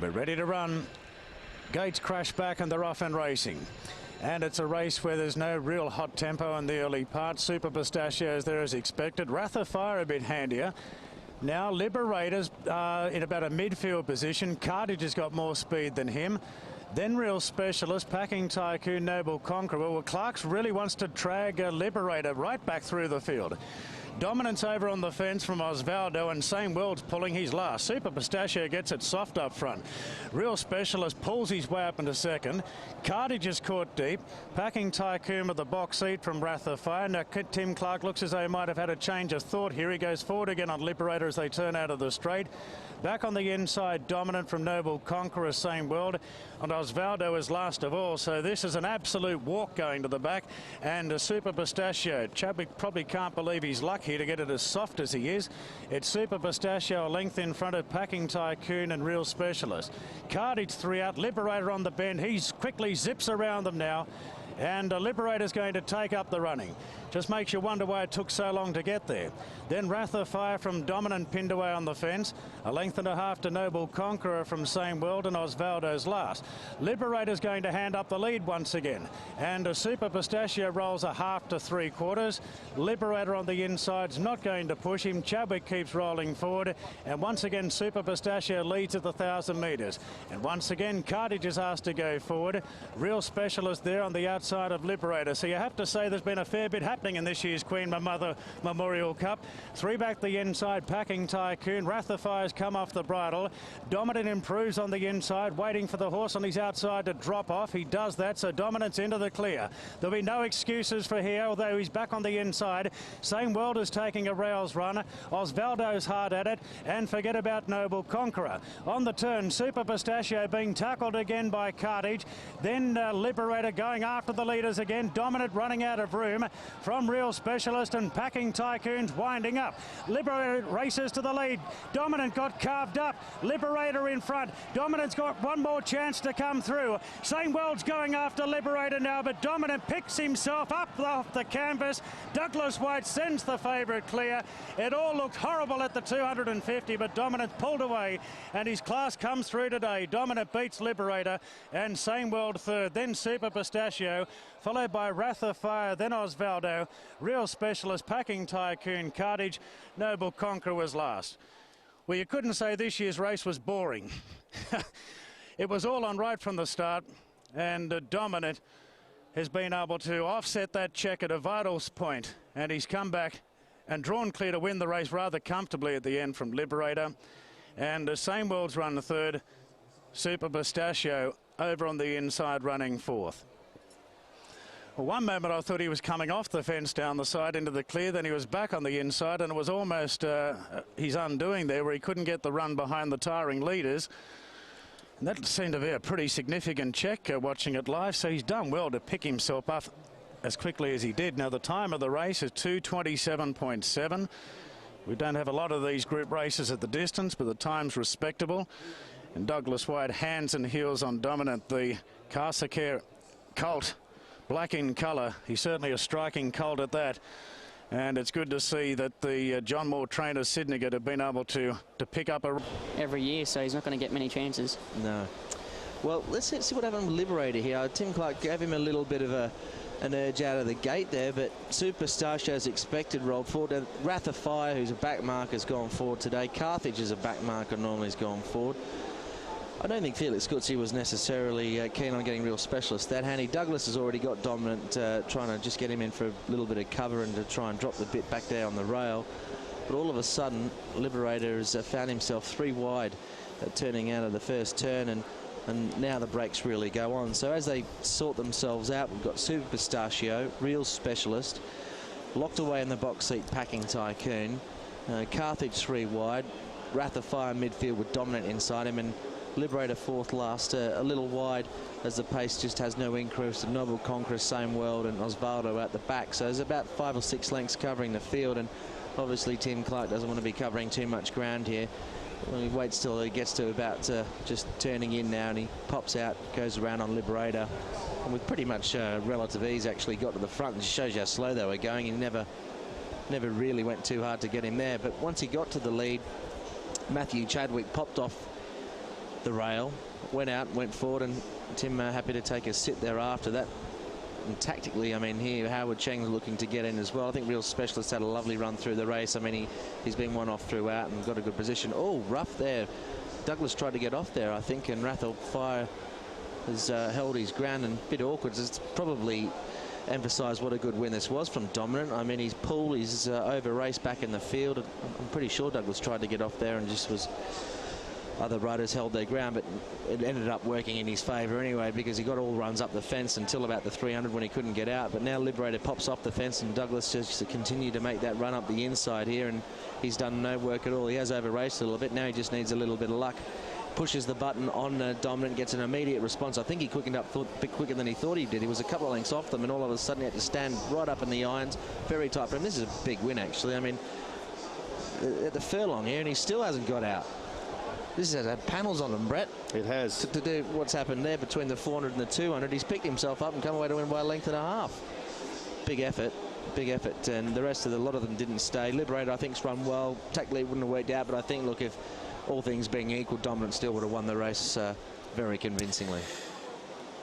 We're ready to run. Gates crash back and they're off and racing. And it's a race where there's no real hot tempo in the early part. Super Pistachios there as expected. Wrath of Fire a bit handier. Now Liberators in about a midfield position. Cartage has got more speed than him. Then Real Specialist, Packing Tycoon, Noble Conqueror. Well, Clark's really wants to drag Liberator right back through the field. Dominance over on the fence from Osvaldo, and Same World's pulling his last. Super Pistachio gets it soft up front. Real Specialist pulls his way up into second. Cartage is caught deep. Packing Tycoon with the box seat from Wrath of Fire. Now Tim Clark looks as though he might have had a change of thought here. He goes forward again on Liberator as they turn out of the straight. Back on the inside, Dominant from Noble Conqueror, Same World. And Osvaldo is last of all. So this is an absolute walk going to the back. And a Super Pistachio. Chadwick probably can't believe his luck here to get it as soft as he is. It's Super Pistachio a length in front of Packing Tycoon and Real Specialist. Cartage 3 out. Liberator on the bend. He quickly zips around them now. And Liberator's going to take up the running. Just makes you wonder why it took so long to get there. Then Wrath of Fire from Dominant pinned away on the fence. A length and a half to Noble Conqueror from Same World, and Osvaldo's last. Liberator's going to hand up the lead once again. And a Super Pistachio rolls a half to 3/4. Liberator on the inside's not going to push him. Chadwick keeps rolling forward. And once again, Super Pistachio leads at the 1,000 metres. And once again, Cartage is asked to go forward. Real Specialist there on the outside of Liberator. So you have to say there's been a fair bit happening in this year's Queen Mother Memorial Cup. 3 back the inside, Packing Tycoon. Wrath of Fire's come off the bridle. Dominant improves on the inside, waiting for the horse on his outside to drop off. He does that, so Dominant's into the clear. There'll be no excuses for here, although he's back on the inside. Same World is taking a rails run. Osvaldo's hard at it, and forget about Noble Conqueror. On the turn, Super Pistachio being tackled again by Cartage. Then Liberator going after the leaders again. Dominant running out of room from Real Specialist, and Packing Tycoon's winding up. Liberator races to the lead. Dominant got carved up. Liberator in front. Dominant's got one more chance to come through. Same World's going after Liberator now, but Dominant picks himself up off the canvas. Douglas White sends the favourite clear. It all looked horrible at the 250, but Dominant pulled away, and his class comes through today. Dominant beats Liberator, and Same World third. Then Super Pistachio, followed by Wrath of Fire, then Osvaldo. Real Specialist, Packing Tycoon, Cartage. Noble Conqueror was last. Well, you couldn't say this year's race was boring. It was all on right from the start, and Dominant has been able to offset that check at a vital point, and he's come back and drawn clear to win the race rather comfortably at the end from Liberator. And the Same World's run third. Super Pistachio over on the inside running fourth. Well, one moment I thought he was coming off the fence down the side into the clear, then he was back on the inside, and it was almost his undoing there, where he couldn't get the run behind the tiring leaders. And that seemed to be a pretty significant check watching it live, so he's done well to pick himself up as quickly as he did. Now the time of the race is 2:27.7. We don't have a lot of these group races at the distance, but the time's respectable. And Douglas White hands and heels on Dominant, the Carsacare colt. Black in colour. He's certainly a striking colt at that. And it's good to see that the John Moore trainers, Sydney, have been able to pick up a... every year, so he's not going to get many chances. No. Well, let's see what happened with Liberator here. Tim Clark gave him a little bit of an urge out of the gate there, but Super Pistachio, as expected, rolled forward. Wrath of Fire, who's a back marker, has gone forward today. Carthage is a back marker, normally has gone forward. I don't think Felix Gutzi was necessarily keen on getting Real Specialist that handy. Douglas has already got Dominant, trying to just get him in for a little bit of cover and to try and drop the bit back there on the rail. But all of a sudden, Liberator has found himself 3 wide, turning out of the first turn, and now the brakes really go on. So as they sort themselves out, we've got Super Pistachio, Real Specialist, locked away in the box seat, Packing Tycoon, Carthage 3 wide, Wrath of Fire midfield with Dominant inside him, and Liberator fourth last, a little wide as the pace just has no increase. The Noble Conqueror, Same World, and Osvaldo at the back. So there's about 5 or 6 lengths covering the field, and obviously Tim Clark doesn't want to be covering too much ground here. Well, he waits till he gets to about just turning in now, and he pops out, goes around on Liberator, and with pretty much relative ease actually got to the front. It just shows you how slow they were going. He never really went too hard to get him there. But once he got to the lead, Matthew Chadwick popped off the rail, went out, went forward, and Tim happy to take a sit there after that. And tactically, I mean, here Howard Cheng's looking to get in as well. I think Real Specialist had a lovely run through the race. I mean, he's been one off throughout and got a good position. Oh, rough there. Douglas tried to get off there, I think, and Rather Fire has held his ground, and a bit awkward. It's probably emphasised what a good win this was from Dominant. I mean, his pull, he's over race back in the field. I'm pretty sure Douglas tried to get off there and just was... Other riders held their ground, but it ended up working in his favour anyway, because he got all runs up the fence until about the 300 when he couldn't get out. But now Liberator pops off the fence, and Douglas just to continue to make that run up the inside here, and he's done no work at all. He has over raced a little bit. Now he just needs a little bit of luck. Pushes the button on Dominant, gets an immediate response. I think he quickened up a bit quicker than he thought he did. He was a couple of lengths off them, and all of a sudden he had to stand right up in the irons. Very tight for him. This is a big win, actually. I mean, at the furlong here, and he still hasn't got out. This has had panels on him, Brett. It has. To do what's happened there between the 400 and the 200. He's picked himself up and come away to win by a length and a half. Big effort, and the rest of a lot of them didn't stay. Liberator, I think, has run well. Tactically, wouldn't have worked out, but I think, look, if all things being equal, Dominant still would have won the race very convincingly.